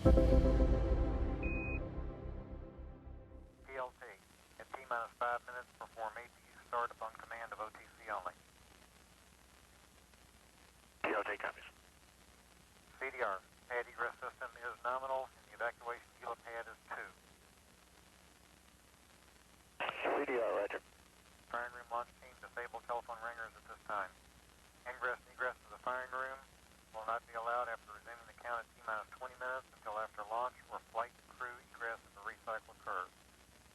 PLT, at T-minus 5 minutes, perform APU start upon command of OTC only. PLT copies. CDR, pad egress system is nominal and the evacuation helipad is 2. CDR, roger. Firing room launch team, disable telephone ringers at this time. Ingress and egress to the firing room will not be allowed after resuming the count at T-minus 20 minutes until after launch or flight crew egress of the recycle occurs.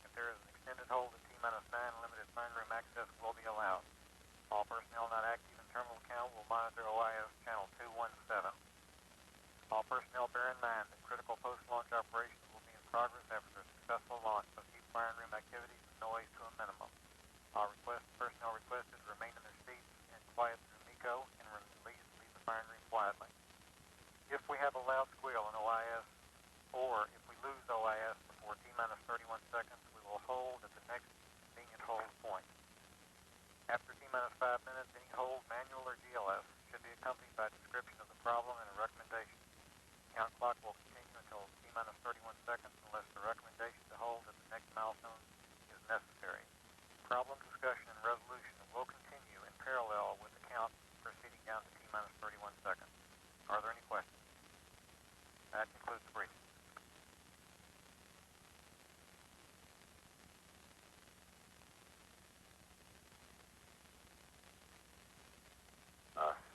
If there is an extended hold at T-minus 9, limited firing room access will be allowed. All personnel not active in terminal count will monitor OIS channel 217. All personnel bear in mind that critical post-launch operations will be in progress after a successful launch, so keep firing room activities and noise to a minimum. All personnel requested to remain in their seats and quiet through MECO and leave the firing room quietly. If we have a loud squeal in OIS, or if we lose OIS before T-minus 31 seconds, we will hold at the next convenient hold point. After T-minus 5 minutes, any hold, manual or GLS, should be accompanied by a description of the problem and a recommendation. Count clock will continue until T-minus 31 seconds unless the recommendation to hold at the next milestone is necessary. Problem discussion and resolution will continue in parallel with the count proceeding down to T-minus 31 seconds. Are there any questions? That concludes the briefing.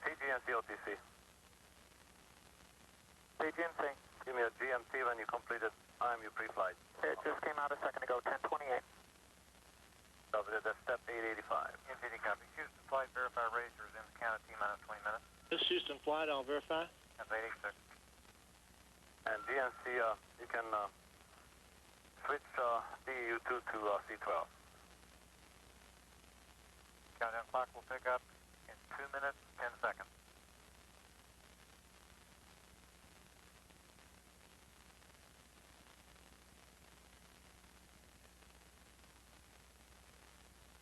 TGNC OTC. TGNC. Give me a GMT when you completed IMU pre-flight. It just came out a second ago, 1028. That's step 885. NTD copy. Houston flight, verify raise to resume the count at T-minus 20 minutes. This is Houston flight, I'll verify. That's 886. And GNC, you can switch DEU2 to C12. Countdown clock will pick up in 2 minutes, 10 seconds.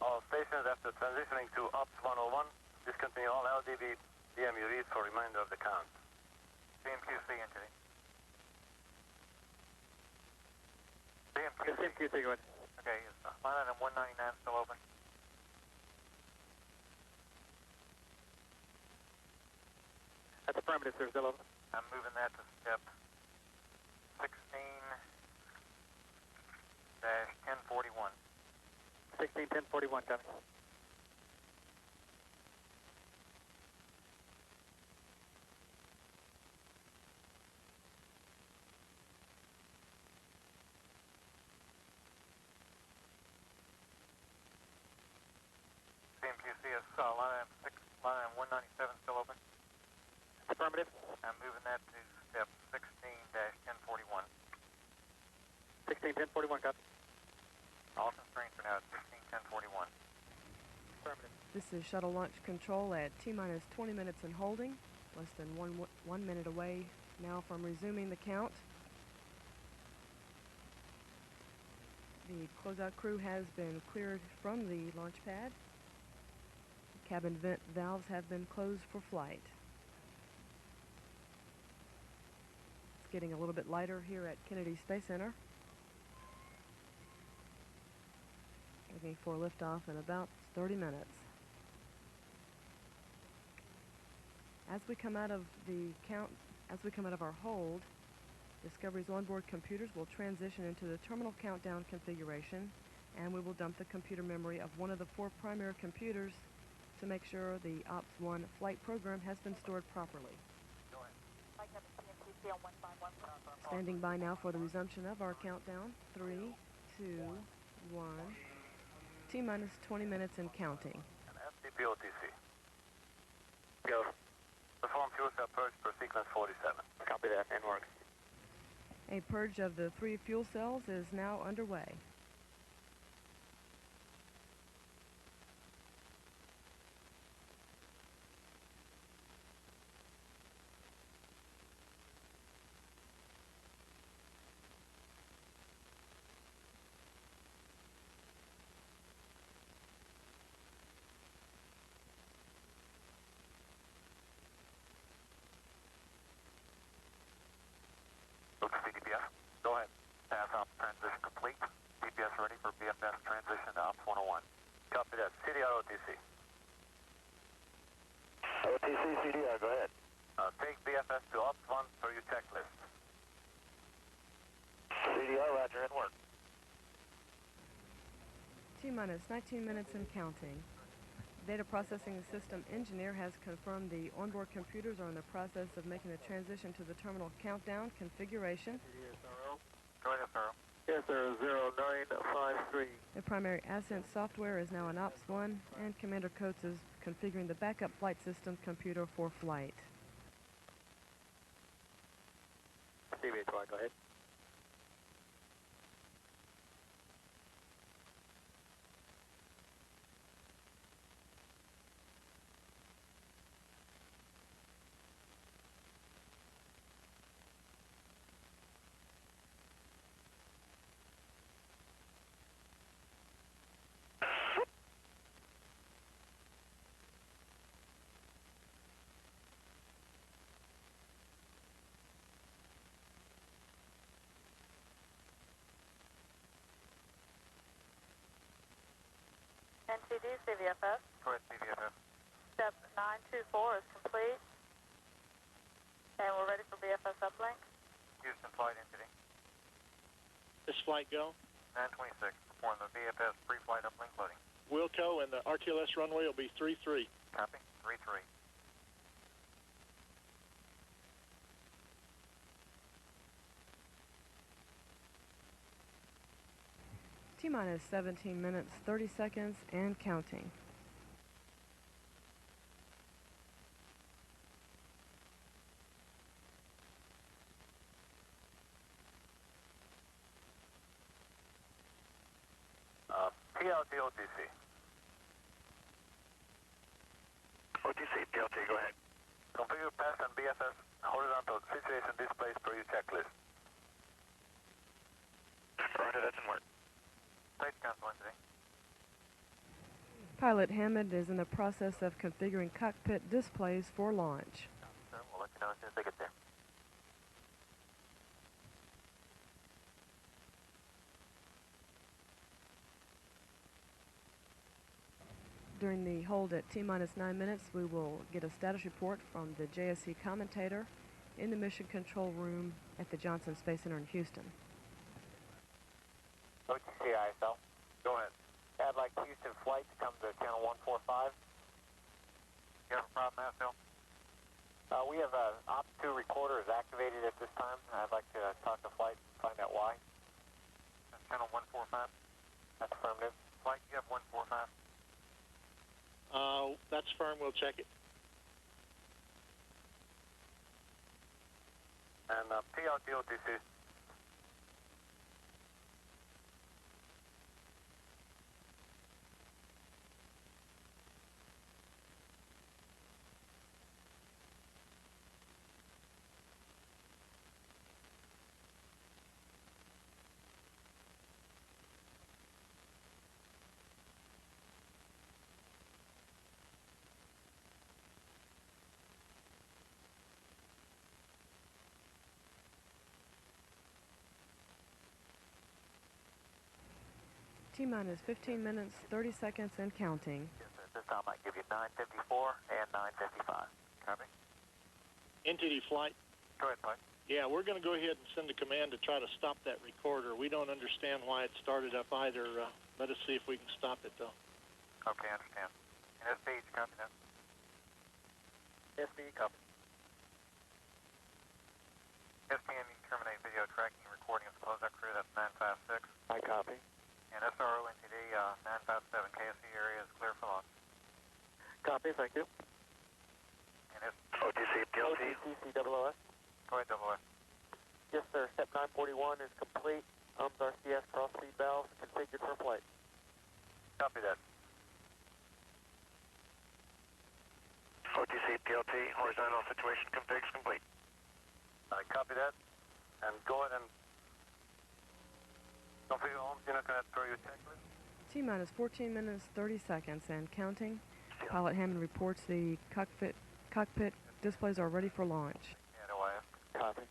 All stations after transitioning to Ops 101, discontinue all LDB DMU reads for remainder of the count. CMQC entity. CMQC, go ahead. Okay, is line item 199 still open? That's affirmative, sir, still open. I'm moving that to step 16-1041. 16-1041, copy. CMQC is line item 197 still open? Affirmative. I'm moving that to step 16-1041. 16-1041, copy. All constraints are now at 16-1041. Affirmative. This is Shuttle Launch Control at T-minus 20 minutes and holding. Less than one minute away now from resuming the count. The closeout crew has been cleared from the launch pad. The cabin vent valves have been closed for flight. It's getting a little bit lighter here at Kennedy Space Center. Looking for liftoff in about 30 minutes. As we come out of our hold, Discovery's onboard computers will transition into the terminal countdown configuration, and we will dump the computer memory of one of the 4 primary computers to make sure the Ops 1 flight program has been stored properly. Standing by now for the resumption of our countdown. 3, 2, 1. T-minus 20 minutes and counting. And SDPOTC. Go. Perform fuel cell purge per sequence 47. Copy that, and work. A purge of the 3 fuel cells is now underway. Looks OTC. OTC CDR, go ahead. Take BFS to Ops 1 per your checklist. CDR, roger, and work. T-minus 19 minutes and counting. Data processing system engineer has confirmed the onboard computers are in the process of making the transition to the terminal countdown configuration. Go ahead, SRO. Yes, sir. 0953. The primary ascent software is now in Ops 1, and Commander Coates is configuring the backup flight system computer for flight. CVHY, go ahead. NTD CVFS. Go ahead, CVFS. Step 924 is complete. And we're ready for BFS uplink. Houston flight entity. This flight go. 926. Perform the VFS pre-flight uplink loading. Wilco and the RTLS runway will be 33. Copy. 33. T-minus 17 minutes, 30 seconds, and counting. PLT OTC. OTC, PLT, go ahead. Configure pass and BFS horizontal situation displays per your checklist. Roger, that's in work. Stage council entity. Pilot Hammond is in the process of configuring cockpit displays for launch. Sir, we'll let you know as soon as they get there. During the hold at T-minus 9 minutes, we will get a status report from the JSC commentator in the mission control room at the Johnson Space Center in Houston. OTC ISL. Go ahead. I'd like Houston flight to come to channel 145. You have a problem, SL? We have a Ops 2 recorder is activated at this time. I'd like to talk to flight and find out why. That's channel 145. That's affirmative. Flight, you have 145. That's firm. We'll check it. And PLT OTC. T-minus 15 minutes, 30 seconds, and counting. Yes, sir. This time I give you 954 and 955. Copy. NTD flight. Go ahead, flight. Yeah, we're going to go ahead and send a command to try to stop that recorder. We don't understand why it started up either. Let us see if we can stop it, though. Okay, I understand. And SPH, copy that. SB, copy. SPM, you can terminate video tracking and recording of the closeout crew. That's 956. I copy. And SRO NTD 957 KSC area is clear for launch. Copy, thank you. And OTC, PLT. OTC COOS. go ahead, double S. Yes, sir. Step 941 is complete. RCS cross feed valves configured for flight. Copy that. OTC, PLT, horizontal situation configs complete. I copy that. And go ahead and configure home interconnect per your checklist. T-minus 14 minutes, 30 seconds, and counting. Pilot Hammond reports the cockpit displays are ready for launch. And OIS. Copy.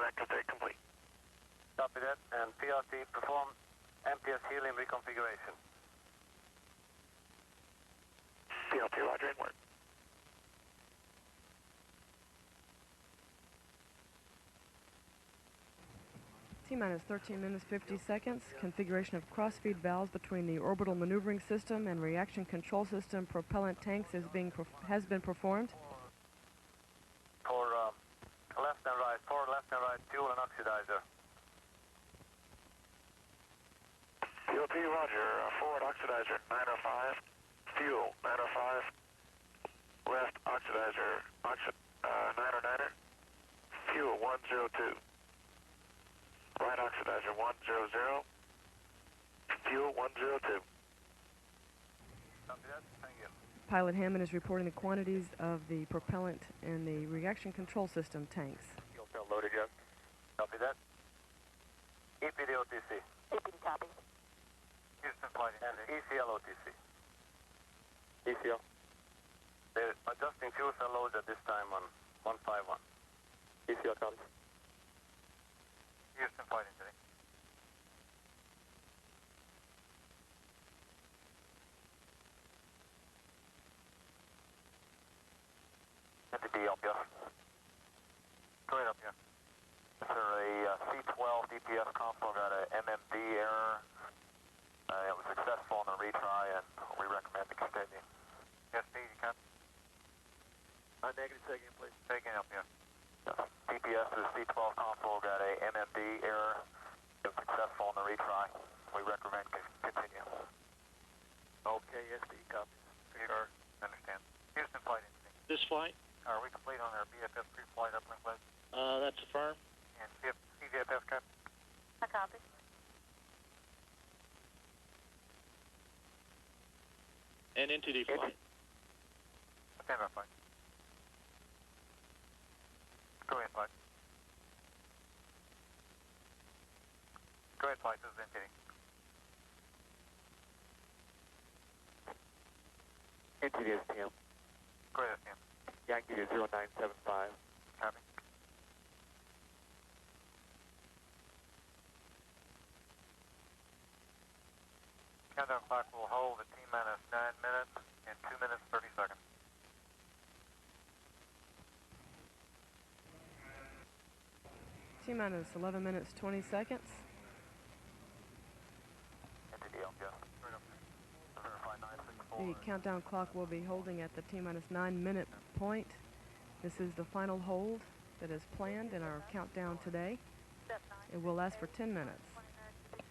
active state complete. Copy that. And PRT, perform MPS helium reconfiguration. PLT, roger, in work. T-minus 13 minutes 50 seconds. Configuration of cross-feed valves between the orbital maneuvering system and reaction control system propellant tanks has been performed. For left and right, fuel and oxidizer. PLT, roger, forward oxidizer 905, fuel 905, left oxidizer 909er, fuel 102. Right oxidizer 100, fuel 102. Copy that. Thank you. Pilot Hammond is reporting the quantities of the propellant in the reaction control system tanks. Fuel cell loaded yet? Copy that. EPD OTC. EPD copy. Houston flight And ECL OTC. ECL. They're adjusting fuel cell loads at this time on 151. ECL copy. Houston flight entity. Entity LPS. Go ahead, LPS. Sir, a C12 DPS console got a MMD error. It was successful in the retry, and we recommend to continue. SD, you copy? Negative, say again, please. Say again, LPS. DPS is C12 console got a MMD error. It was successful in the retry. We recommend continue. Okay, SD copies. Sure, understand. Houston flight entity. This flight, Are we complete on our BFF pre-flight uplink list? that's affirmed. And CVFF copy? I copy. And entity flight. Stand by flight. Go ahead, flight. Go ahead, flight. This is entity. Entity is TM. Go ahead, Sam. Yankee is 0975. Copy. Countdown clock will hold at T-minus 9 minutes and 2 minutes 30 seconds. T-minus 11 minutes 20 seconds. Entity LPS. Verify 964. The countdown clock will be holding at the T-minus 9-minute point. This is the final hold that is planned in our countdown today. Step 9. It will last for 10 minutes.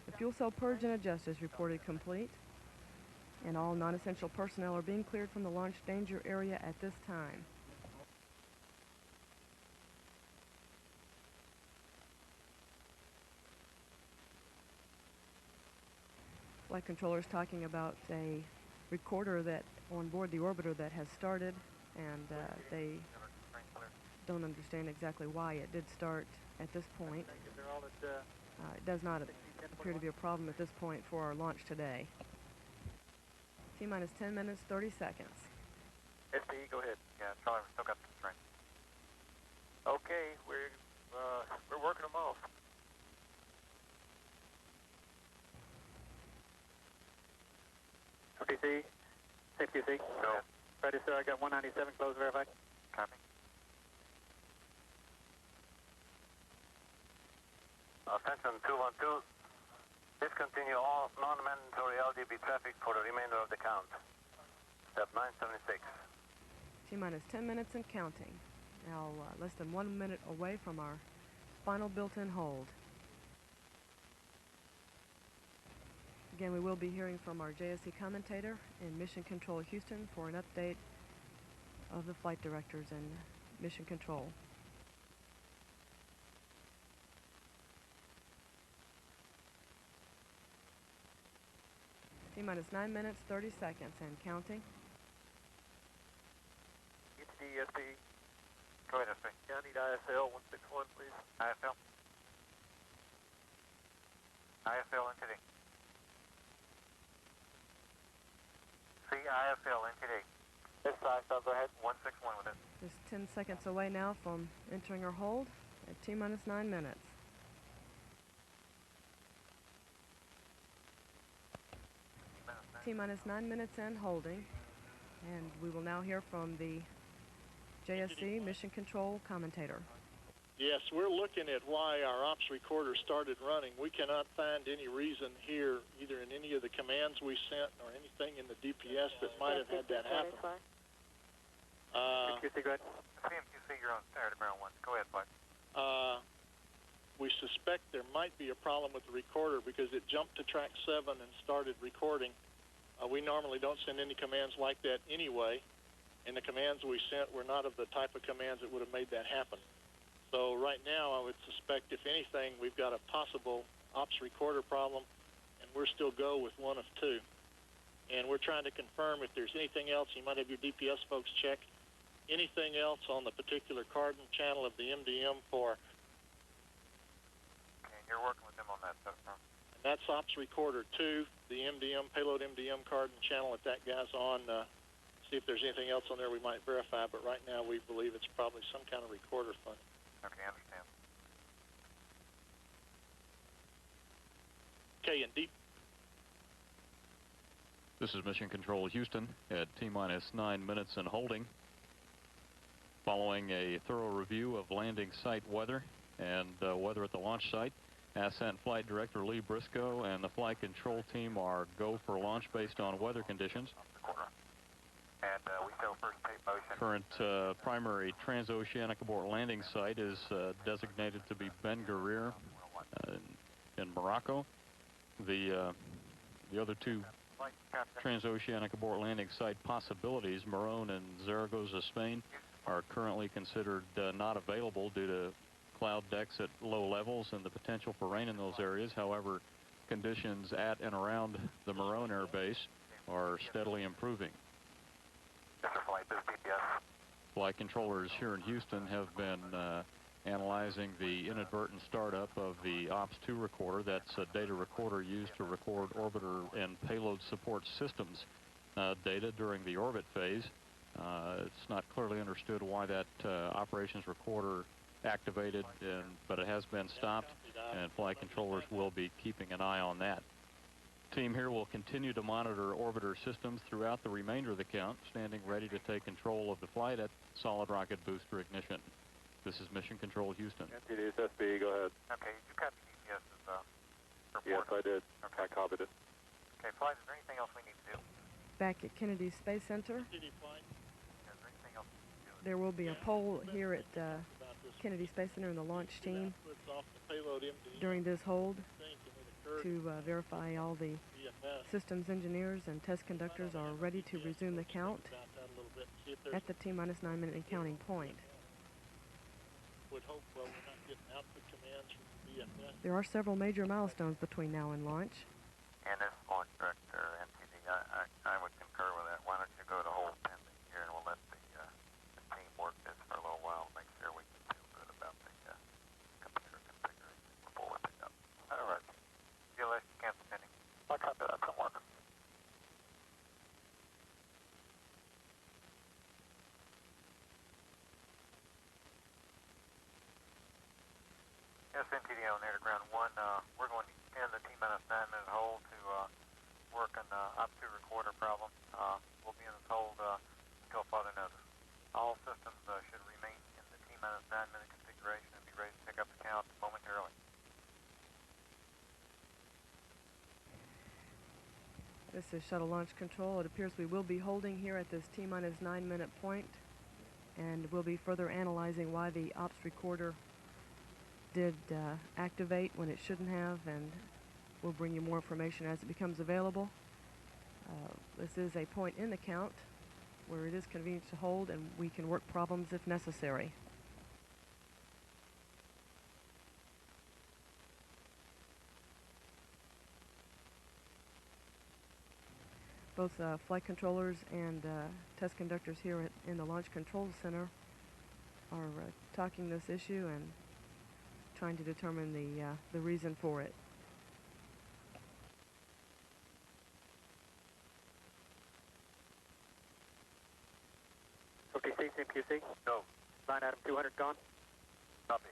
The fuel cell purge and adjust is reported complete, and all non-essential personnel are being cleared from the launch danger area at this time. Flight controller is talking about a recorder that on board the orbiter that has started, and they don't understand exactly why it did start at this point. It does not appear to be a problem at this point for our launch today. T-minus 10 minutes, 30 seconds. SDE, go ahead. Yeah, Charlie, we still got the constraint. Okay, we're working them off. OTC, QC. Go. Ready, sir. I got 197 close verified. Copy. Attention 212. Discontinue all non-mandatory LDB traffic for the remainder of the count. Step 976. T-minus 10 minutes and counting. Now less than 1 minute away from our final built-in hold. Again, we will be hearing from our JSC commentator in Mission Control Houston for an update of the flight directors and Mission Control. T-minus 9 minutes, 30 seconds and counting. ETD, SDE. Go ahead, SP. Yeah, I need ISL 161, please. ISL. ISL NTD. ISL NTD. This ISL, go ahead. 161 with it. Just 10 seconds away now from entering our hold. at T-minus 9 minutes. T-minus 9 minutes and holding. And we will now hear from the JSC Mission Control commentator. Yes, we're looking at why our ops recorder started running. We cannot find any reason here, either in any of the commands we sent or anything in the DPS that might have had that happen. QC, go ahead. CMQC, you're on Saturday Ground 1. Go ahead, Bud. We suspect there might be a problem with the recorder because it jumped to track 7 and started recording. We normally don't send any commands like that anyway, and the commands we sent were not of the type of commands that would have made that happen. So right now, I would suspect, if anything, we've got a possible ops recorder problem, and we're still go with one of two. And we're trying to confirm if there's anything else. You might have your DPS folks check anything else on the particular cardinal channel of the MDM for. Okay, and you're working with them on that stuff, huh? And that's ops recorder 2, the MDM, payload MDM cardinal channel that that guy's on. See if there's anything else on there we might verify, but right now we believe it's probably some kind of recorder funny. Okay, I understand. Okay, and deep. This is Mission Control Houston at T-minus 9 minutes and holding. Following a thorough review of landing site weather and weather at the launch site, Ascent Flight Director Lee Briscoe and the flight control team are go for launch based on weather conditions. And we show first tape motion. Current primary transoceanic abort landing site is designated to be Ben Guerir in Morocco. The other two transoceanic abort landing site possibilities, Morón and Zaragoza, Spain, are currently considered not available due to cloud decks at low levels and the potential for rain in those areas. However, conditions at and around the Morón Air Base are steadily improving. Flight controllers here in Houston have been analyzing the inadvertent startup of the OPS-2 recorder. That's a data recorder used to record orbiter and payload support systems data during the orbit phase. It's not clearly understood why that operations recorder activated, but it has been stopped, and flight controllers will be keeping an eye on that. Team here will continue to monitor orbiter systems throughout the remainder of the count, standing ready to take control of the flight at solid rocket booster ignition. This is Mission Control Houston. NTDSSB, go ahead. Okay, you copy DPS's report? Yes, I did. Okay. I copied it. Okay, flight, is there anything else we need to do? Back at Kennedy Space Center, Is there anything else we need to do? there will be a poll here at Kennedy Space Center and the launch team during this hold to verify all the systems engineers and test conductors are ready to resume the count at the T-minus 9 minute and counting point. There are several major milestones between now and launch. And this launch director, NTD, I would concur with that. Why don't you go to hold pending here, and we'll let the team work this for a little while, make sure we can feel good about the computer configuration before we pick up. All right. CLS, cancel pending. I copied that from work. Yes, NTD on air to ground 1. We're going to extend the T-minus 9 minute hold to work on the OP2 recorder problem. We'll be in this hold until further notice. All systems should remain in the T-minus 9 minute configuration and be ready to pick up the count momentarily. This is Shuttle Launch Control. It appears we will be holding here at this T-minus 9 minute point, and we'll be further analyzing why the ops recorder did activate when it shouldn't have, and we'll bring you more information as it becomes available. This is a point in the count where it is convenient to hold, and we can work problems if necessary. Both flight controllers and test conductors here in the Launch Control Center are talking this issue and trying to determine the reason for it. Okay, CMQC. Go. Line item 200 gone. Copy.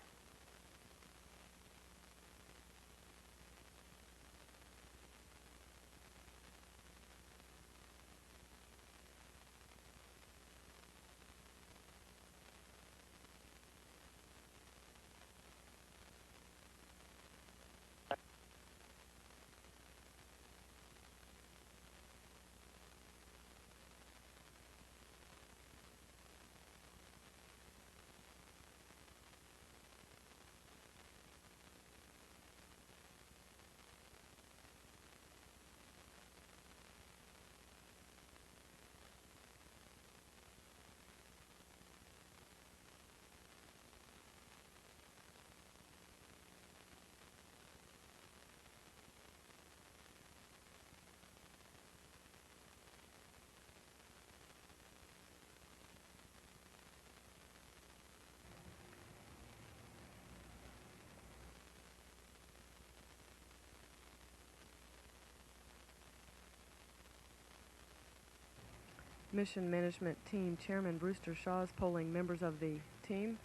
Mission Management Team Chairman Brewster Shaw is polling members of the team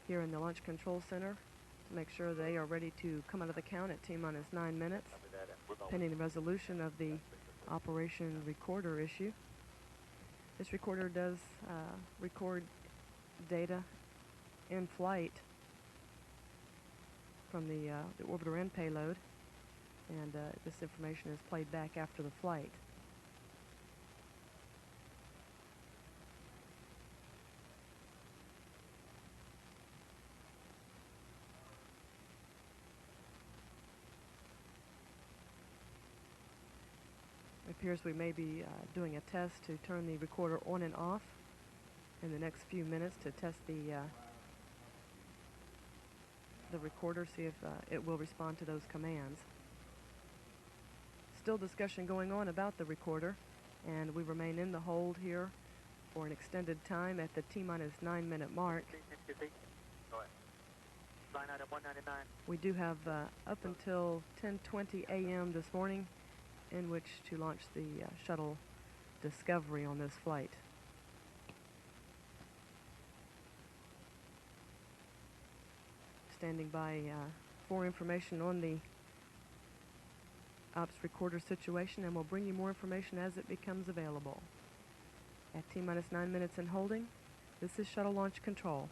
here in the Launch Control Center to make sure they are ready to come out of the count at T-minus 9 minutes, pending the resolution of the operation recorder issue. This recorder does record data in flight from the orbiter end payload, and this information is played back after the flight. It appears we may be doing a test to turn the recorder on and off in the next few minutes to test the recorder, see if it will respond to those commands. Still discussion going on about the recorder, and we remain in the hold here for an extended time at the T-minus 9 minute mark. Go ahead. Line item 199. We do have up until 10:20 a.m. this morning in which to launch the shuttle Discovery on this flight. Standing by for information on the ops recorder situation, and we'll bring you more information as it becomes available. At T-minus 9 minutes in holding, this is Shuttle Launch Control.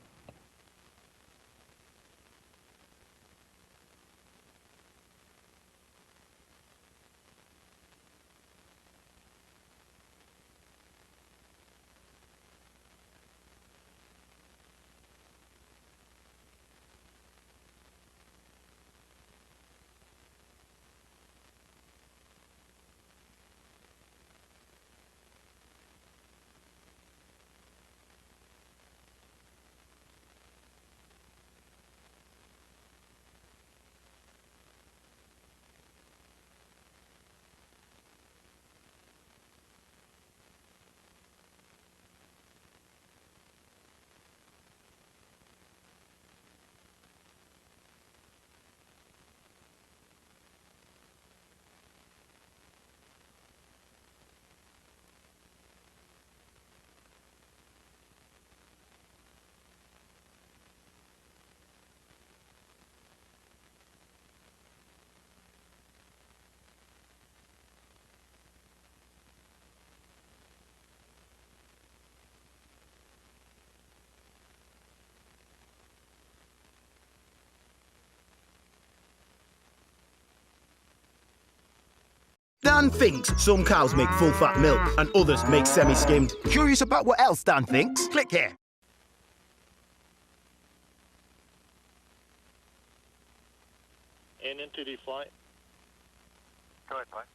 Dan thinks some cows make full-fat milk and others make semi-skimmed. Curious about what else Dan thinks? Click here. And into the flight. Go ahead, Mike.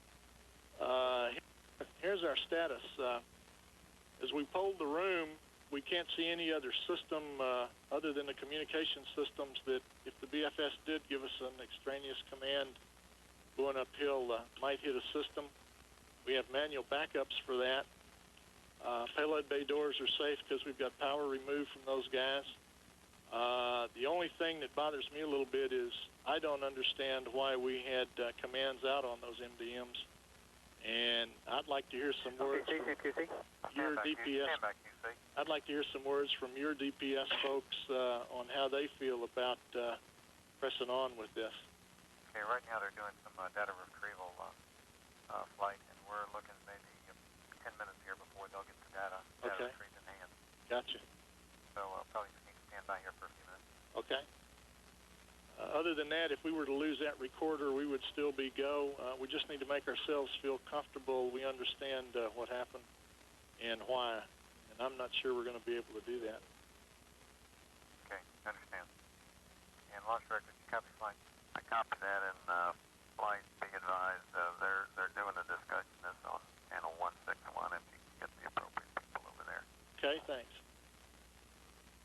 Here's our status. As we polled the room, we can't see any other system other than the communication systems that if the BFS did give us an extraneous command going uphill, might hit a system. We have manual backups for that. Payload bay doors are safe because we've got power removed from those guys. The only thing that bothers me a little bit is I don't understand why we had commands out on those MDMs. And I'd like to hear some words from your DPS. I'd like to hear some words from your DPS folks on how they feel about pressing on with this. Okay, right now they're doing some data retrieval flight, and we're looking maybe 10 minutes here before they'll get the data retrieved in hand. Gotcha. So probably just need to stand by here for a few minutes. Okay. Other than that, if we were to lose that recorder, we would still be go. We just need to make ourselves feel comfortable. We understand what happened and why, and I'm not sure we're going to be able to do that. Okay, understand. And launch director, copy flight. I copy that, and flight, be advised, they're doing a discussion this on channel 161 if you can get the appropriate people over there. Okay, thanks.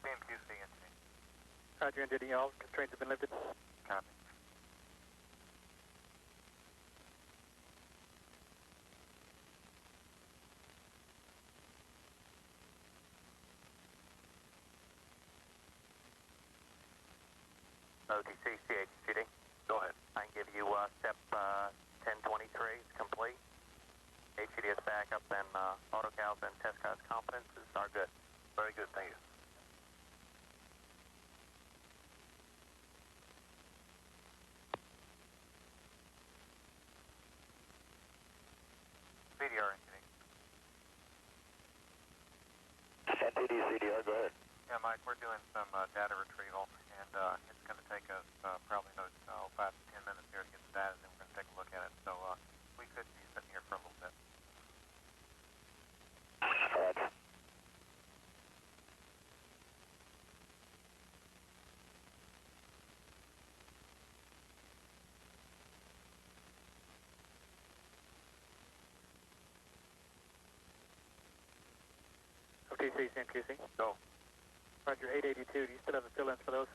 BMQC engineer. Roger, NJD, all constraints have been lifted. Copy. OTC, CHCD. Go ahead. I can give you step 1023 is complete. HCDS backup and autocals and test cars confidences are good. Very good, thank you. CDR engineering. NTD CDR, go ahead. Yeah, Mike, we're doing some data retrieval, and it's going to take us probably another 5 to 10 minutes here to get the data, and then we're going to take a look at it. So we could be sitting here for a little bit. Roger. OTC, CMQC. Go. Roger, 882. Do you still have the fill-ins for those?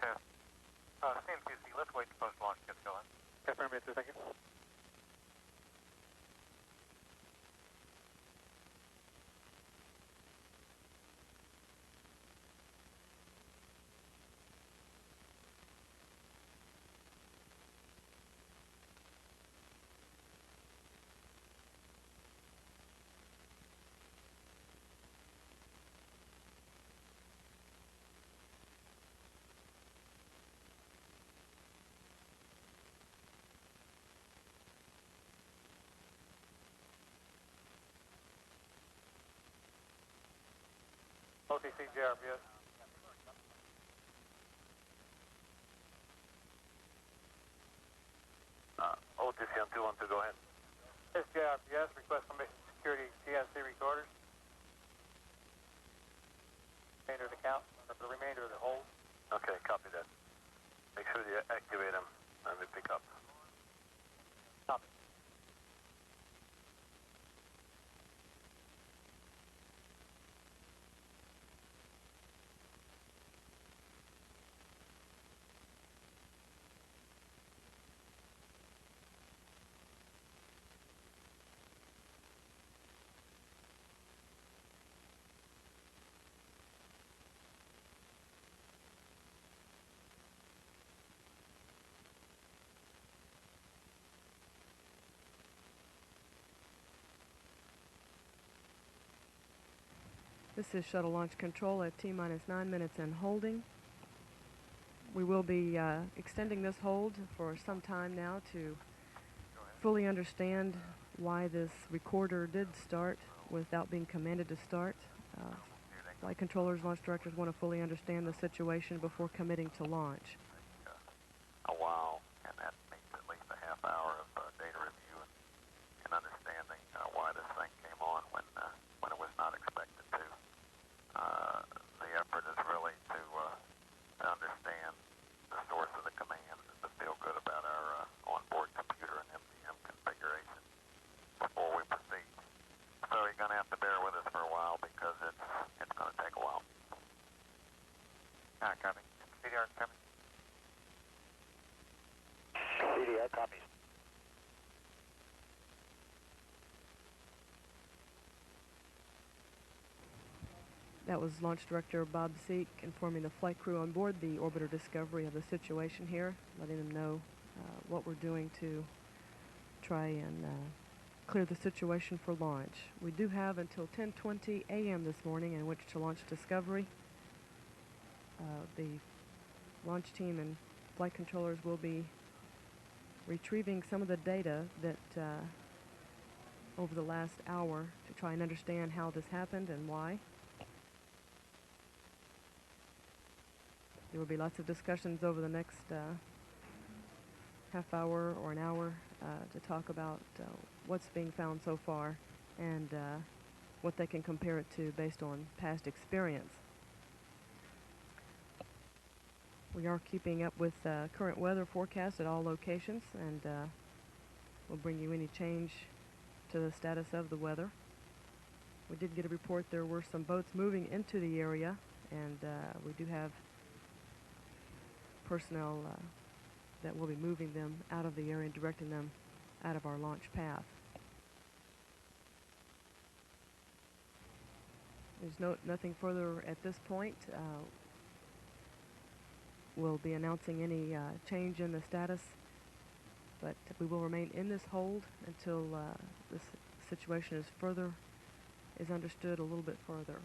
Test. CMQC, let's wait till post-launch gets going. Confirm it, thank you. OTC, JRPS. OTC on 212, go ahead. This JRPS, request permission security CNC recorders. Remainder of the count, or the remainder of the hold. Okay, copy that. Make sure you activate them and we pick up. Copy. This is Shuttle Launch Control at T-minus 9 minutes and holding. We will be extending this hold for some time now to fully understand why this recorder did start without being commanded to start. Flight controllers, launch directors want to fully understand the situation before committing to launch. A while, and that means at least a half hour of data review and understanding why this thing came on when it was not expected to. The effort is really to understand the source of the command and to feel good about our onboard computer and MDM configuration before we proceed. So you're going to have to bear with us for a while because it's going to take a while. Copy. CDR coming. CDR copies. That was Launch Director Bob Seek informing the flight crew on board the Orbiter Discovery of the situation here, letting them know what we're doing to try and clear the situation for launch. We do have until 10:20 a.m. this morning in which to launch Discovery. The launch team and flight controllers will be retrieving some of the data that over the last hour to try and understand how this happened and why. There will be lots of discussions over the next half hour or an hour to talk about what's being found so far and what they can compare it to based on past experience. We are keeping up with current weather forecasts at all locations, and we'll bring you any change to the status of the weather. We did get a report there were some boats moving into the area, and we do have personnel that will be moving them out of the area and directing them out of our launch path. There's nothing further at this point. We'll be announcing any change in the status, but we will remain in this hold until this situation is understood a little bit further.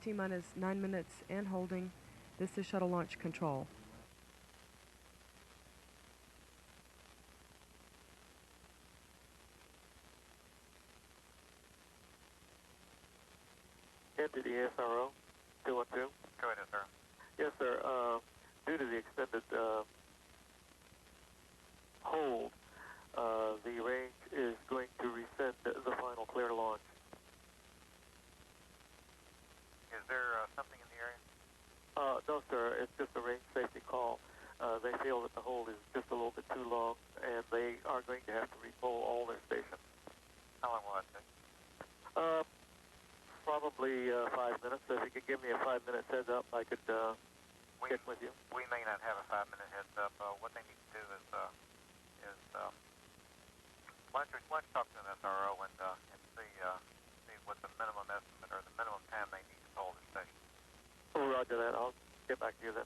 T-minus 9 minutes and holding. This is shuttle launch control. Entity SRO 212. Go ahead, sir. Yes, sir. Due to the extended hold, the range is going to resend the final clear launch. Is there something in the area? No, sir. It's just a range safety call. They feel that the hold is just a little bit too long, and they are going to have to repoll all their stations. How long will that take? Probably 5 minutes. So if you could give me a 5 minute heads up, I could check with you. We may not have a 5 minute heads up. What they need to do is why don't you talk to an SRO and see what the minimum estimate or the minimum time they need to hold the station. Oh, roger that. I'll get back to you then.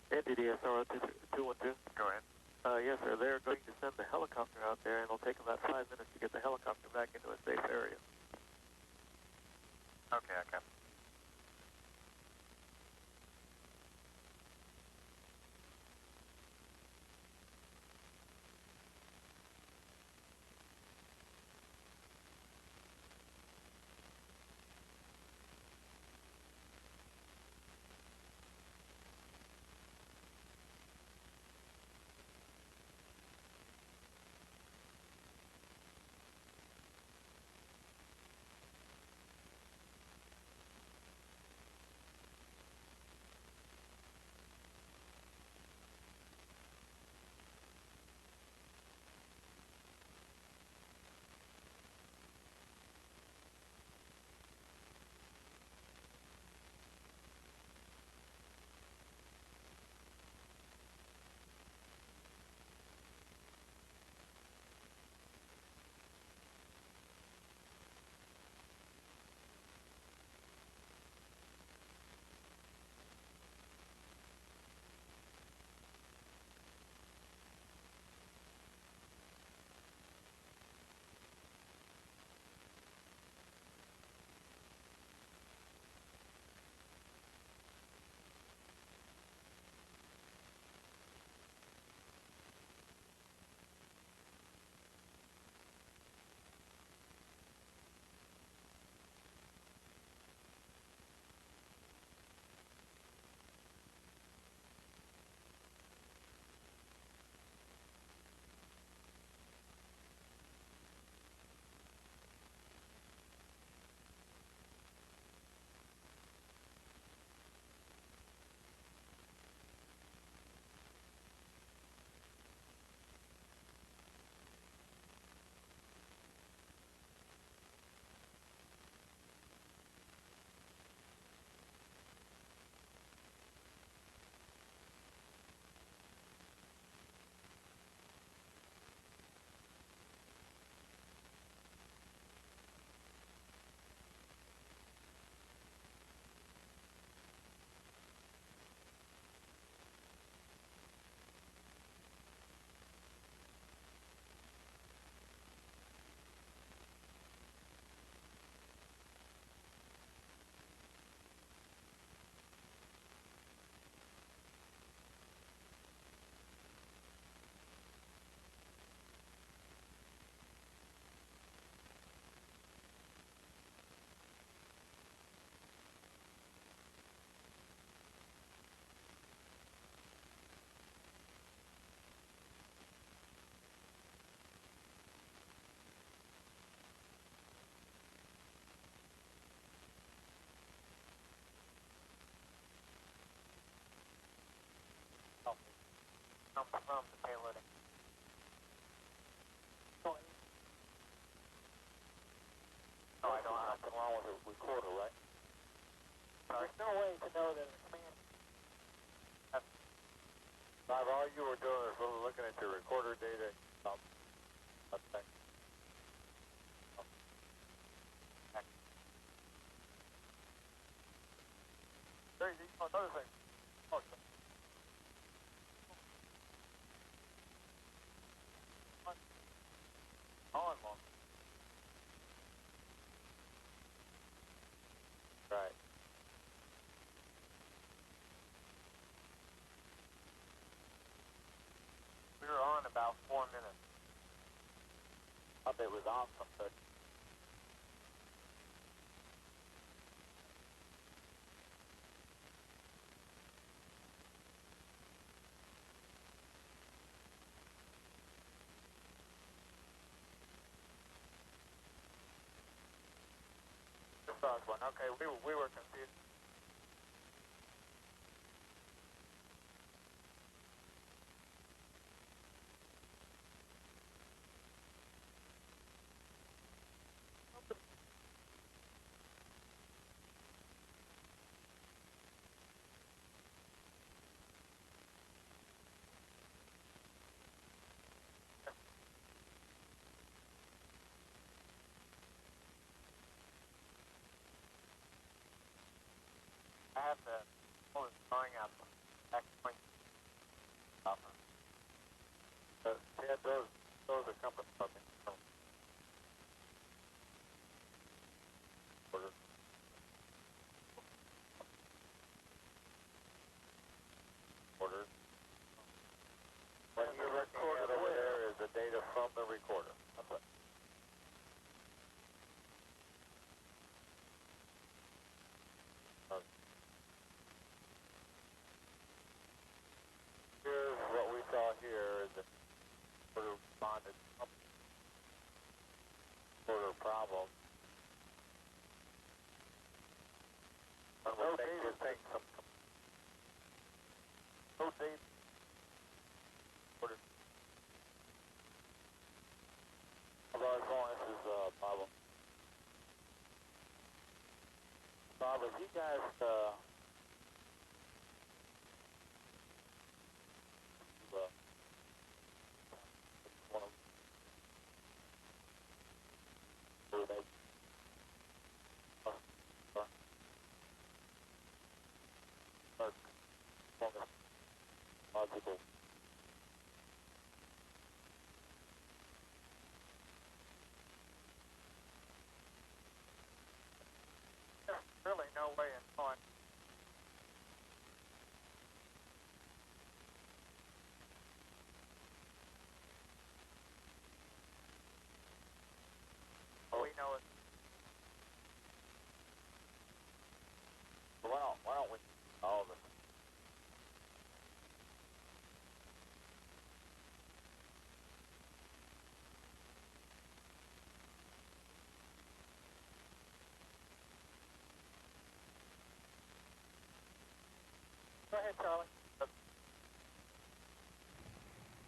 Entity SRO 212. Go ahead. Yes, sir. They're going to send the helicopter out there, and it'll take about 5 minutes to get the helicopter back into a safe area. Okay, I got it. comes from the payloading. No, I don't have to along with the recorder, right? There's no way to know that it's command. Bob, all you were doing is looking at your recorder data. Okay. Another thing. Oh, on long. Right. We were on about 4 minutes. I bet it was awesome, but one. Okay, we were confused. I have to pull this drawing out from back point. Yeah, those are compass pumping. Orders. What you're looking at over there is the data from the recorder. Okay. Here's what we saw here is a sort of responded sort of problem. No data takes some. No data. Although as long as this is a problem. Bob, if you guys logical. There's really no way in on. We know it. Well, why don't we all of it? Go ahead, Charlie.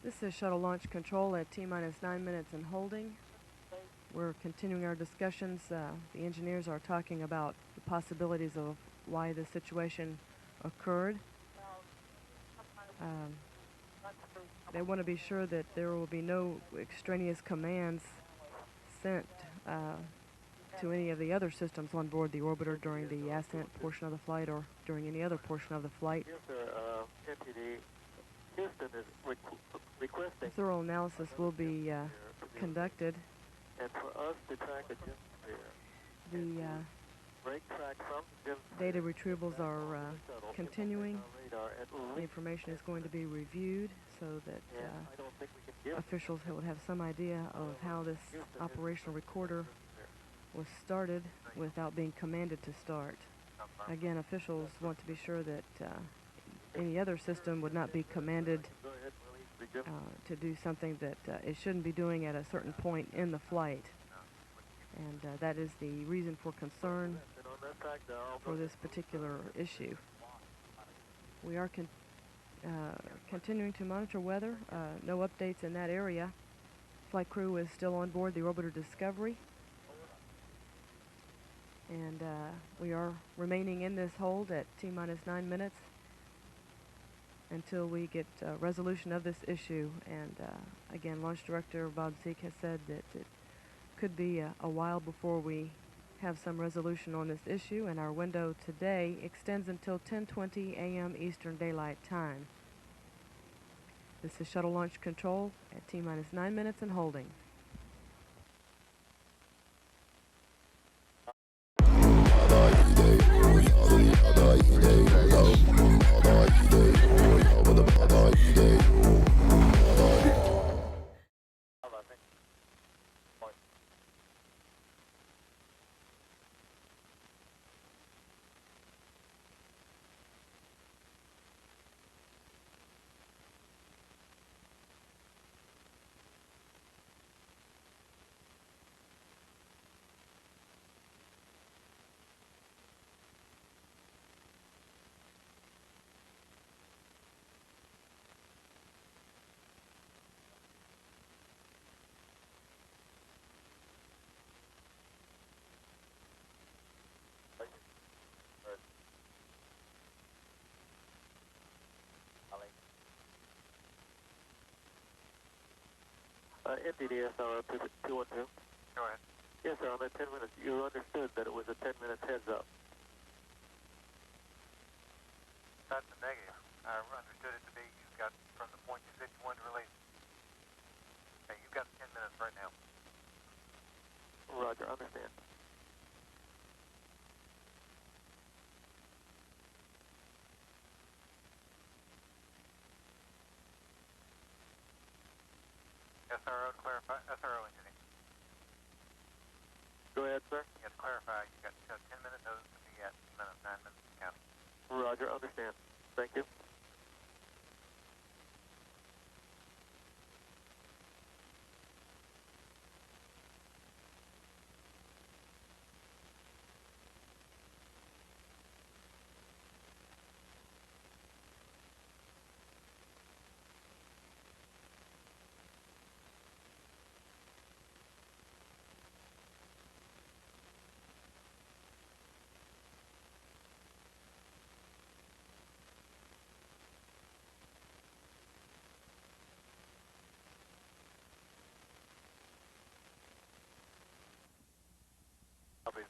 This is Shuttle Launch Control at T-minus 9 minutes and holding. We're continuing our discussions. The engineers are talking about the possibilities of why this situation occurred. They want to be sure that there will be no extraneous commands sent to any of the other systems on board the orbiter during the ascent portion of the flight or during any other portion of the flight. Yes, sir. NTD Houston is requesting. A thorough analysis will be conducted. And for us to track a gem sphere, The break track from the gem data retrievals are continuing. radar at The least. information is going to be reviewed so that I don't think we can give officials would have some idea of how this operational recorder was started without being commanded to start. Again, officials want to be sure that any other system would not be commanded Go ahead, release the gem. to do something that it shouldn't be doing at a certain point in the flight. And that is the reason for concern And on that track, for this particular issue. We are continuing to monitor weather. No updates in that area. Flight crew is still on board the Orbiter Discovery. And we are remaining in this hold at T-minus 9 minutes until we get resolution of this issue. And again, Launch Director Bob Zeke has said that it could be a while before we have some resolution on this issue, and our window today extends until 10:20 a.m. Eastern Daylight Time. This is Shuttle Launch Control at T-minus 9 minutes and holding. NTD SRO 212. Go ahead. Yes, sir, on that 10 minutes, you understood that it was a 10 minutes heads up. That's a negative. I understood it to be you've got from the point you said you wanted to release. Okay, you've got 10 minutes right now. Roger, understand. SRO to clarify. SRO engineer. Go ahead, sir. You have to clarify. You've got 10 minute notice to be at T-minus 9 minutes counting. Roger, understand. Thank you.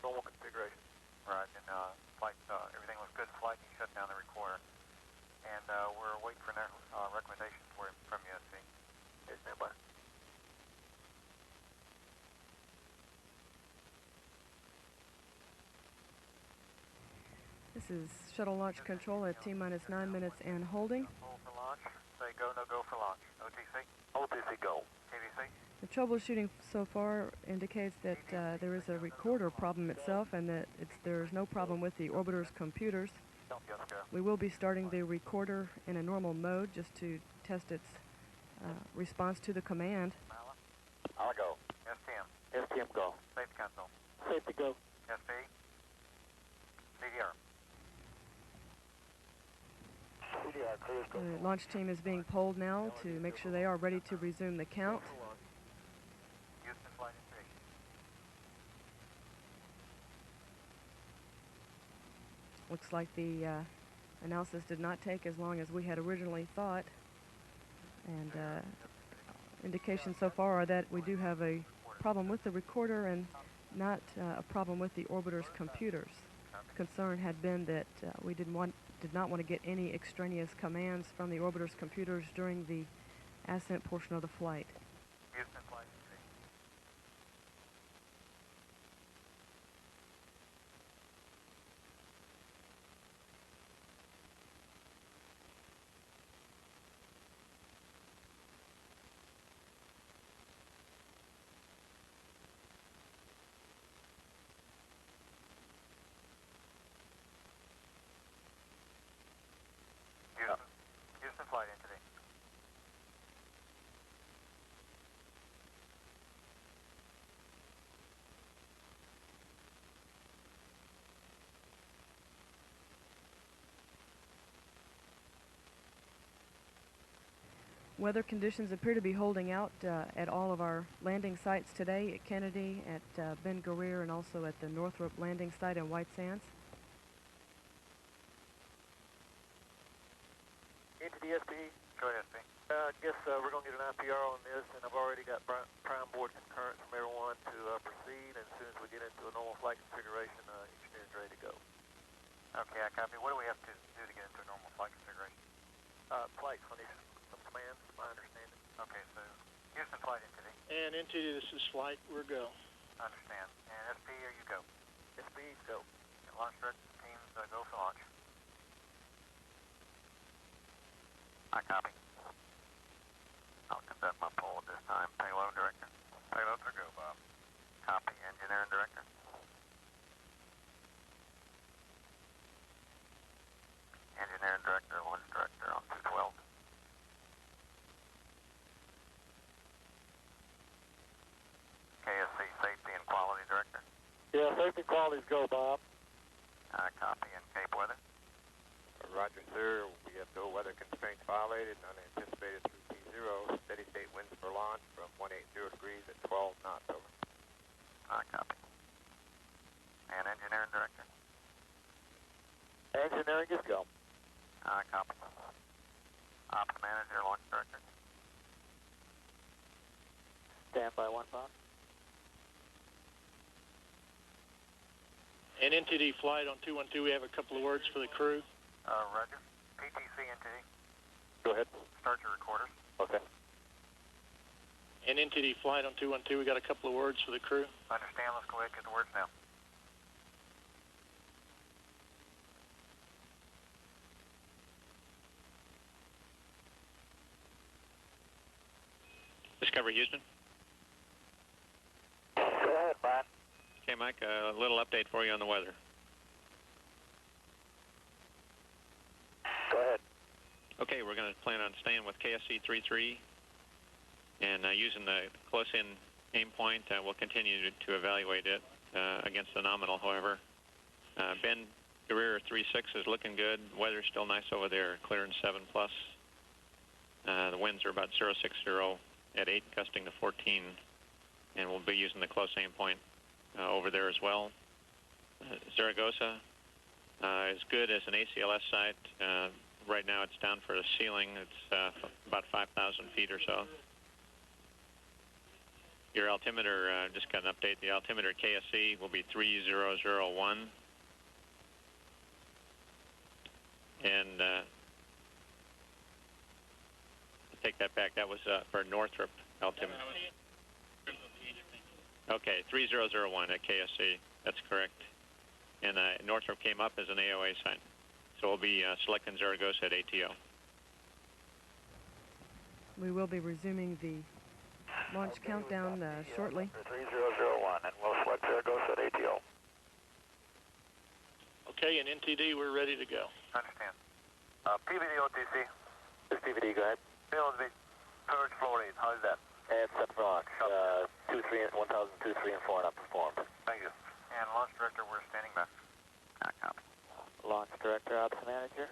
Normal configuration. Right, and flight, everything was good. Flight, you shut down the recorder, and we're waiting for recommendations from USC. Okay, stand by. This is Shuttle Launch Control at T-minus 9 minutes and holding. Hold for launch. Say go, no go for launch. OTC. OTC go. KVC. The troubleshooting so far indicates that there is a recorder problem itself and that there's no problem with the orbiter's computers. Yes, go. We will be starting the recorder in a normal mode just to test its response to the command. I'll go. STM. STM go. Safety console. Safety go. SV. CDR. CDR crews go. The launch team is being polled now to make sure they are ready to resume the count. Houston flight integration. Looks like the analysis did not take as long as we had originally thought. And indications so far are that we do have a problem with the recorder and not a problem with the orbiter's computers. Concern had been that we did not want to get any extraneous commands from the orbiter's computers during the ascent portion of the flight. Houston flight integration. Houston flight entity. Weather conditions appear to be holding out at all of our landing sites today, at Kennedy, at Ben Guerir, and also at the Northrop landing site in White Sands. Into the SPE. Go ahead, SP. I guess we're going to get an IPR on this, and I've already got prime board concurrence from everyone to proceed, and as soon as we get into a normal flight configuration, engineer's ready to go. Okay, I copy. What do we have to do to get into a normal flight configuration? Flight clinician, some commands, my understanding. Okay, so Houston flight NTD. And NTD, this is flight. We're go. I understand. And SP, are you go? SPE, go. And launch director teams go for launch. I copy. I'll conduct my poll at this time. Payload director. Payloads are go, Bob. Copy. Engineering director. Engineering director, launch director on 212. KSC safety and quality director. Yeah, safety qualities go, Bob. I copy. And Cape weather. Roger, sir. We have no weather constraints violated. Unanticipated through T0. Steady state winds for launch from 180 degrees at 12 knots. Over. I copy. And engineering director. Engineering is go. I copy. Ops manager, launch director. Stand by 1, Bob. And NTD flight on 212, we have a couple of words for the crew. Roger. PTC NTD. Go ahead. Start your recorders. Okay. And NTD flight on 212, we got a couple of words for the crew. Understand. Let's go ahead and get the words now. Discovery Houston. Go ahead, Brian. Okay, Mike, a little update for you on the weather. Go ahead. Okay, we're going to plan on staying with KSC 33 and using the close-in aim point. We'll continue to evaluate it against the nominal, however. Ben Guerir 36 is looking good. Weather's still nice over there, clearing 7+. The winds are about 060 at 8, gusting to 14, and we'll be using the close aim point over there as well. Zaragoza is good as an ACLS site. Right now it's down for a ceiling. It's about 5,000 feet or so. Your altimeter, just got an update. The altimeter KSC will be 3001. And take that back. That was for Northrop altimeter. Okay, 3001 at KSC. That's correct. And Northrop came up as an AOA site. So we'll be selecting Zaragoza at ATO. We will be resuming the launch countdown shortly. 3001, and we'll select Zaragoza at ATO. Okay, and NTD, we're ready to go. Understand. PVD OTC. This PVD, go ahead. Field the purge flow rate. How's that? And set for launch. 1002, 3, and 4 not performed. Thank you. And launch director, we're standing by. I copy. Launch Director, Ops Manager.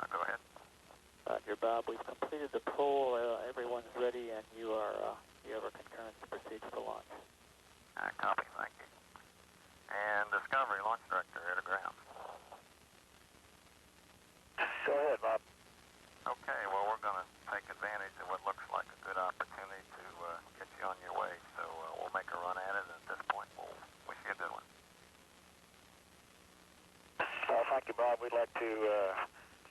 Go ahead. Roger, Bob. We've completed the poll. Everyone's ready, and you have our concurrence to proceed to the launch. I copy. Thank you. And Discovery, launch director, air to ground. Go ahead, Bob. Okay, well, we're going to take advantage of what looks like a good opportunity to get you on your way. So we'll make a run at it, and at this point, we'll wish you a good one. Thank you, Bob. We'd like to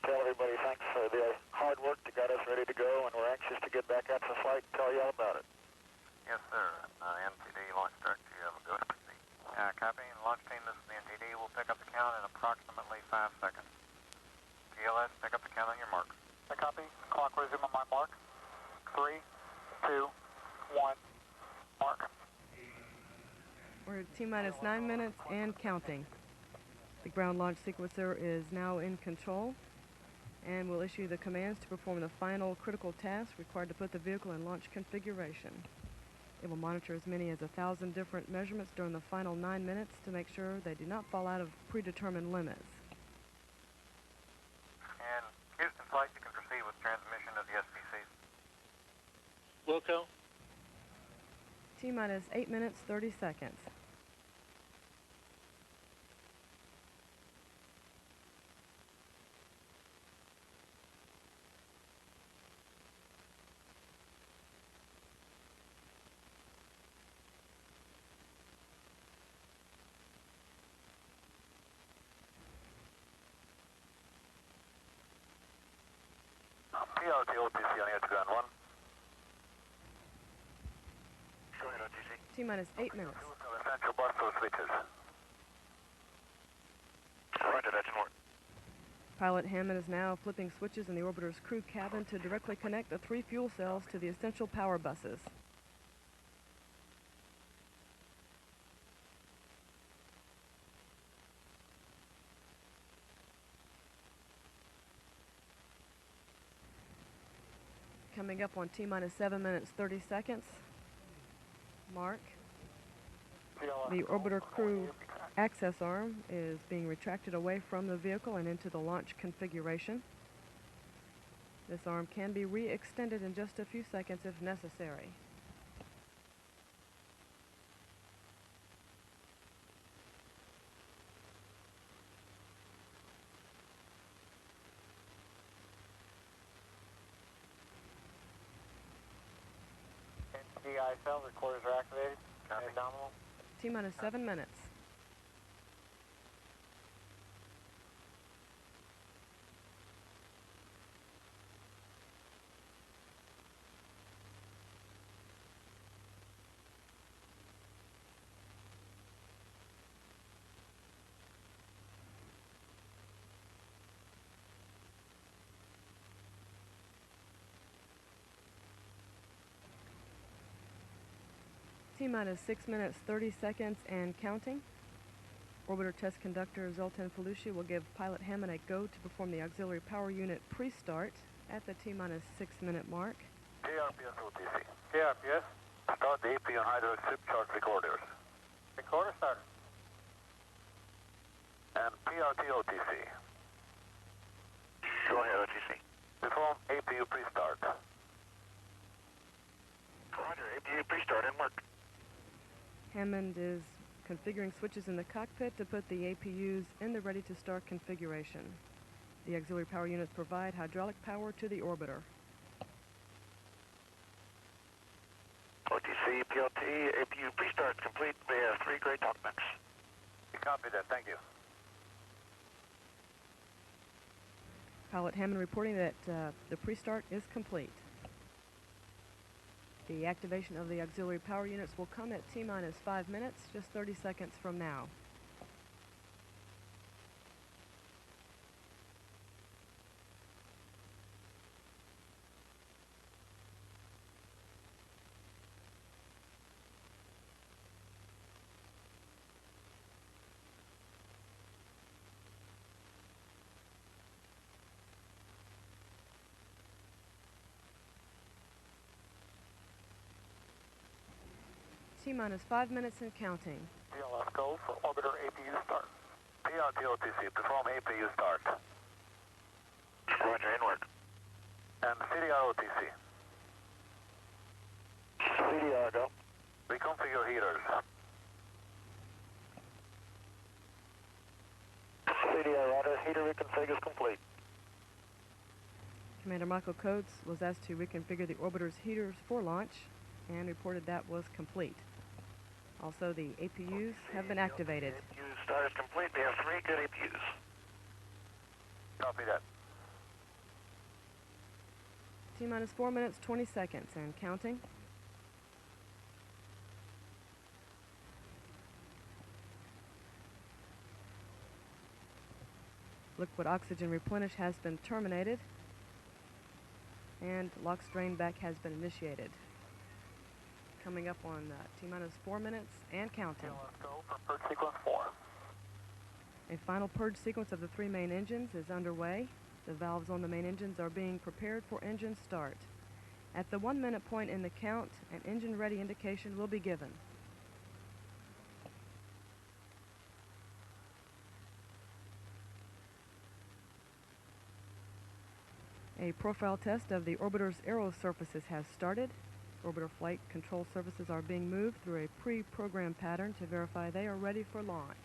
tell everybody thanks for the hard work that got us ready to go, and we're anxious to get back out to the flight and tell you all about it. Yes, sir. And NTD, launch director, you have a go to proceed. Copy. And launch team, this is the NTD. We'll pick up the count in approximately 5 seconds. GLS, pick up the count on your mark. I copy. Clock resume on my mark. 3, 2, 1, mark. We're at T-minus 9 minutes and counting. The ground launch sequencer is now in control and will issue the commands to perform the final critical task required to put the vehicle in launch configuration. It will monitor as many as 1,000 different measurements during the final 9 minutes to make sure they do not fall out of predetermined limits. And Houston flight, you can proceed with transmission of the SPCs. T-minus 8 minutes, 30 seconds. PRT OTC on air to ground 1. Go ahead, OTC. T-minus 8 minutes. Essential bus for switches. Roger, that didn't work. Pilot Hammond is now flipping switches in the orbiter's crew cabin to directly connect the 3 fuel cells to the essential power buses. Coming up on T-minus 7 minutes, 30 seconds. Mark. The orbiter crew access arm is being retracted away from the vehicle and into the launch configuration. This arm can be re-extended in just a few seconds if necessary. NTI cell recorders are activated. And nominal. T-minus 7 minutes. T-minus 6 minutes, 30 seconds and counting. Orbiter test conductor Zoltan Felucci will give pilot Hammond a go to perform the auxiliary power unit pre-start at the T-minus 6 minute mark. JRPS OTC. JRPS. Start the AP on hydraulic strip chart recorders. Recorder started. And PRT OTC. Go ahead, OTC. Perform APU pre-start. Roger, APU pre-start and work. Hammond is configuring switches in the cockpit to put the APUs in the ready-to-start configuration. The auxiliary power units provide hydraulic power to the orbiter. OTC, PLT, APU pre-start complete. We have 3 gray talkbacks. We copy that, thank you. Pilot Hammond reporting that the pre-start is complete. The activation of the auxiliary power units will come at T-minus 5 minutes, just 30 seconds from now. T-minus 5 minutes and counting. DLS go for orbiter APU start. PRT OTC, perform APU start. Roger, in work. And CDR OTC. CDR, go. Reconfigure heaters. CDR, roger. Heater reconfig is complete. Commander Michael Coates was asked to reconfigure the orbiter's heaters for launch and reported that was complete. Also, the APUs have been activated. APU start is complete. We have 3 good APUs. Copy that. T-minus 4 minutes, 20 seconds and counting. Liquid oxygen replenish has been terminated and LOX drain back has been initiated. Coming up on T-minus 4 minutes and counting. DLS go for purge sequence 4. A final purge sequence of the 3 main engines is underway. The valves on the main engines are being prepared for engine start. At the 1 minute point in the count, an engine ready indication will be given. A profile test of the orbiter's aero surfaces has started. Orbiter flight control surfaces are being moved through a pre-programmed pattern to verify they are ready for launch.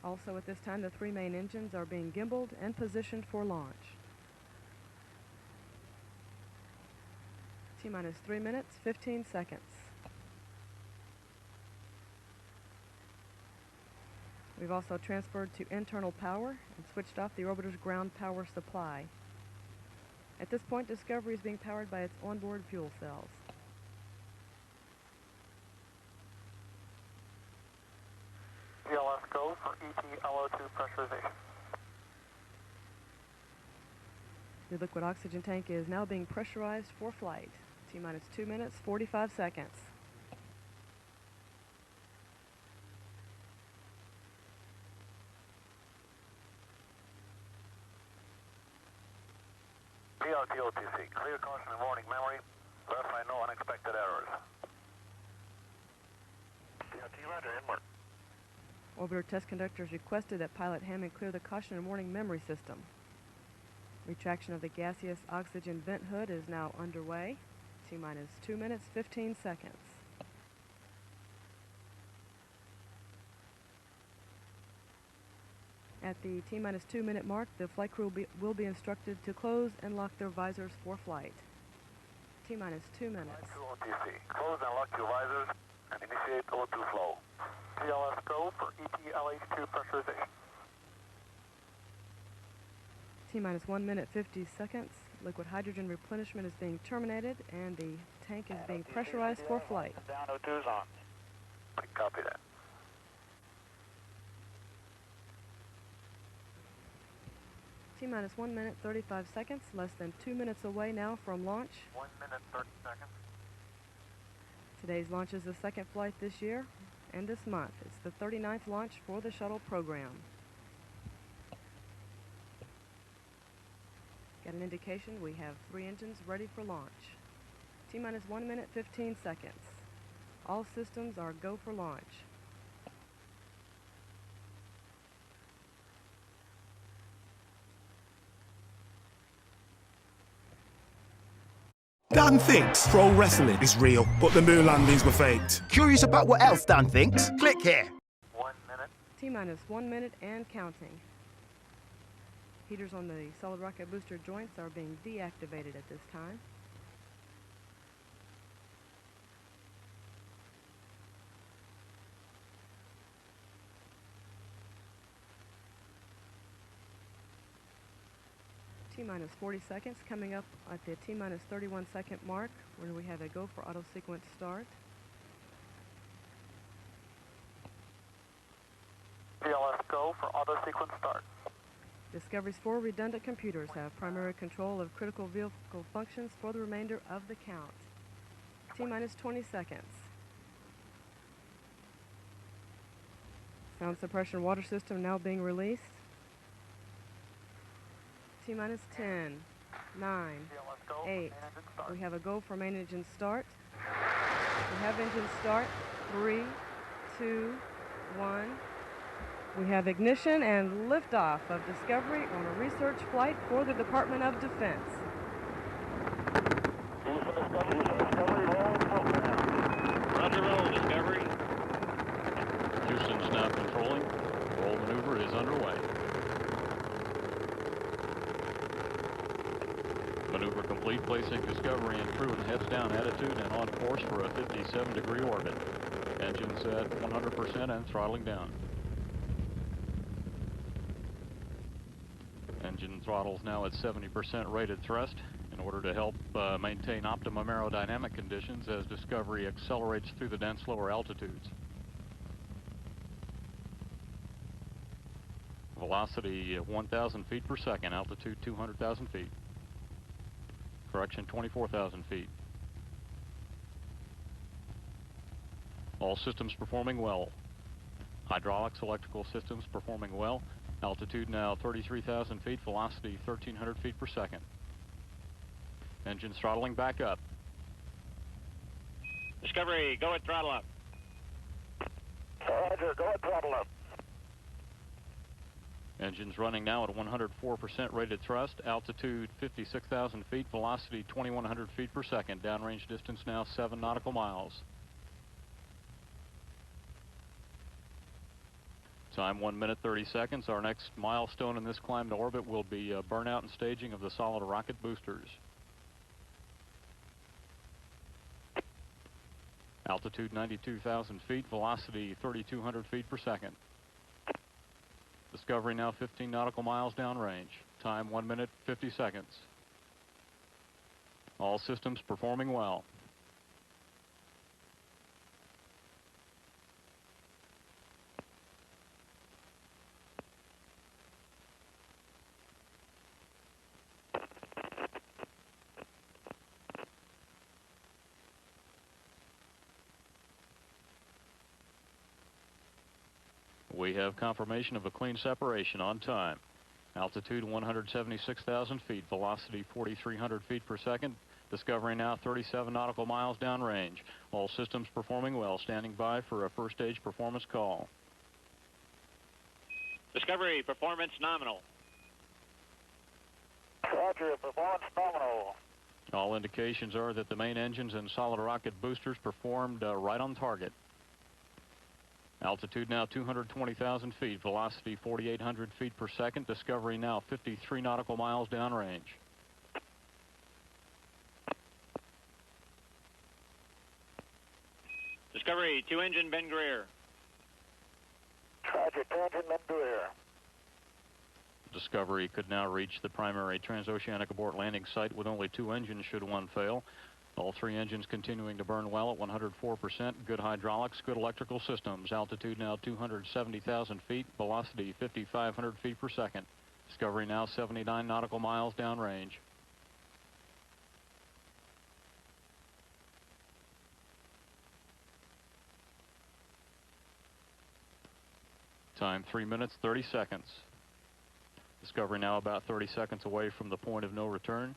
Also at this time, the 3 main engines are being gimbaled and positioned for launch. T-minus 3 minutes, 15 seconds. We've also transferred to internal power and switched off the orbiter's ground power supply. At this point, Discovery is being powered by its onboard fuel cells. GLS go for ETLO2 pressurization. The liquid oxygen tank is now being pressurized for flight. T-minus 2 minutes, 45 seconds. PRT-OTC, clear caution and warning memory. Verify no unexpected errors. PRT, roger, inward. Orbiter test conductors requested that pilot Hammond clear the caution and warning memory system. Retraction of the gaseous oxygen vent hood is now underway. T-minus 2 minutes, 15 seconds. At the T-minus 2 minute mark, the flight crew will be instructed to close and lock their visors for flight. T-minus 2 minutes. OTC, close and lock your visors and initiate O2 flow. GLS go for ETLH2 pressurization. T-minus 1 minute, 50 seconds. Liquid hydrogen replenishment is being terminated and the tank is being pressurized for flight. Down, O2's on. Copy that. T-minus 1 minute, 35 seconds. Less than 2 minutes away now from launch. 1 minute, 30 seconds. Today's launch is the second flight this year and this month. It's the 39th launch for the Shuttle program. Got an indication we have 3 engines ready for launch. T-minus 1 minute, 15 seconds. All systems are go for launch. Dan thinks pro wrestling is real, but the moon landings were faked. Curious about what else Dan thinks? Click here. 1 minute. T-minus 1 minute and counting. Heaters on the solid rocket booster joints are being deactivated at this time. T-minus 40 seconds, coming up at the T-minus 31 second mark, where we have a go for auto sequence start. GLS go for auto sequence start. Discovery's 4 redundant computers have primary control of critical vehicle functions for the remainder of the count. T-minus 20 seconds. Sound suppression water system now being released. T-minus 10, 9, 8. We have a go for main engine start. We have engine start. 3, 2, 1. We have ignition and liftoff of Discovery on a research flight for the Department of Defense. Roger, roll, Discovery. Houston's now controlling. Roll maneuver is underway. Maneuver complete, placing Discovery in crew and heads down attitude and on course for a 57-degree orbit. Engines at 100% and throttling down. Engine throttles now at 70% rated thrust in order to help maintain optimum aerodynamic conditions as Discovery accelerates through the dense lower altitudes. Velocity 1,000 feet per second, altitude 200,000 feet. Correction, 24,000 feet. All systems performing well. Hydraulics, electrical systems performing well. Altitude now 33,000 feet, velocity 1,300 feet per second. Engines throttling back up. Discovery, go at throttle up. Roger, go at throttle up. Engines running now at 104% rated thrust, altitude 56,000 feet, velocity 2,100 feet per second, downrange distance now 7 nautical miles. Time 1 minute 30 seconds. Our next milestone in this climb to orbit will be burnout and staging of the solid rocket boosters. Altitude 92,000 feet, velocity 3,200 feet per second. Discovery now 15 nautical miles downrange. Time 1 minute 50 seconds. All systems performing well. We have confirmation of a clean separation on time. Altitude 176,000 feet, velocity 4,300 feet per second. Discovery now 37 nautical miles downrange. All systems performing well. Standing by for a first stage performance call. Discovery, performance nominal. Roger, performance nominal. All indications are that the main engines and solid rocket boosters performed right on target. Altitude now 220,000 feet, velocity 4,800 feet per second. Discovery now 53 nautical miles downrange. Discovery, 2-engine Ben Greer. Roger, 2-engine Ben Greer. Discovery could now reach the primary transoceanic abort landing site with only 2 engines should one fail. All 3 engines continuing to burn well at 104%. Good hydraulics, good electrical systems. Altitude now 270,000 feet. Velocity 5,500 feet per second. Discovery now 79 nautical miles downrange. Time 3 minutes 30 seconds. Discovery now about 30 seconds away from the point of no return.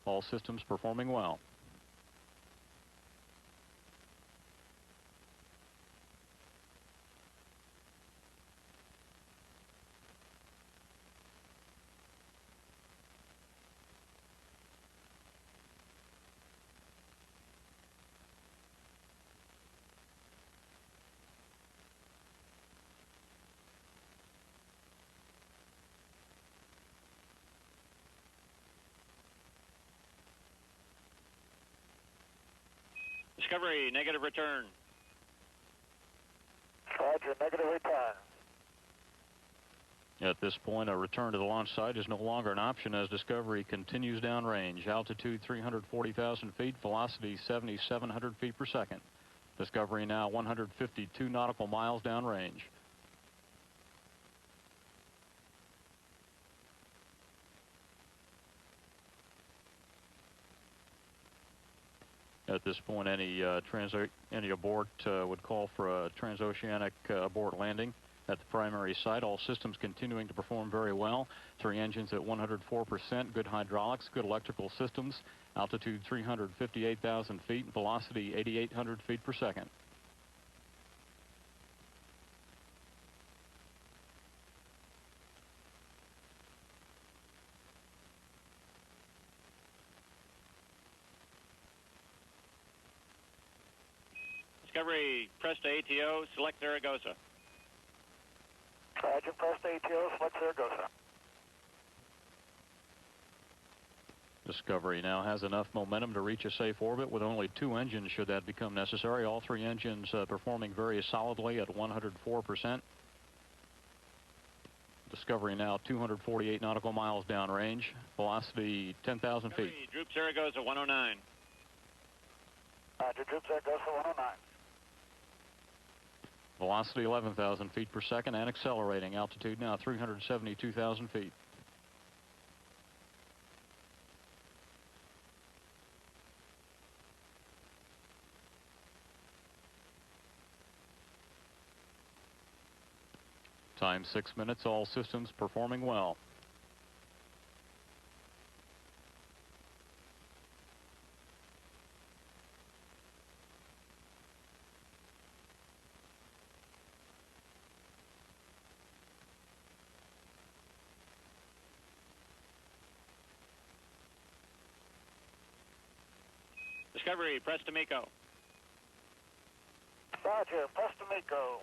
All systems performing well. Discovery, negative return. Roger, negative return. At this point, a return to the launch site is no longer an option as Discovery continues downrange. Altitude 340,000 feet, velocity 7,700 feet per second. Discovery now 152 nautical miles downrange. At this point, any abort would call for a transoceanic abort landing at the primary site. All systems continuing to perform very well. 3 engines at 104%. Good hydraulics, good electrical systems. Altitude 358,000 feet. Velocity 8,800 feet per second. Discovery, press to ATO, select Zaragoza. Roger, press to ATO, select Zaragoza. Discovery now has enough momentum to reach a safe orbit with only 2 engines should that become necessary. All 3 engines performing very solidly at 104%. Discovery now 248 nautical miles downrange. Velocity 10,000 feet. Droop Zaragoza 109. Roger, Droop Zaragoza 109. Velocity 11,000 feet per second and accelerating. Altitude now 372,000 feet. Time 6 minutes, all systems performing well. Discovery, press to MECO. Roger, press to MECO.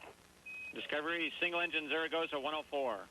Discovery, single engine Zaragoza 104.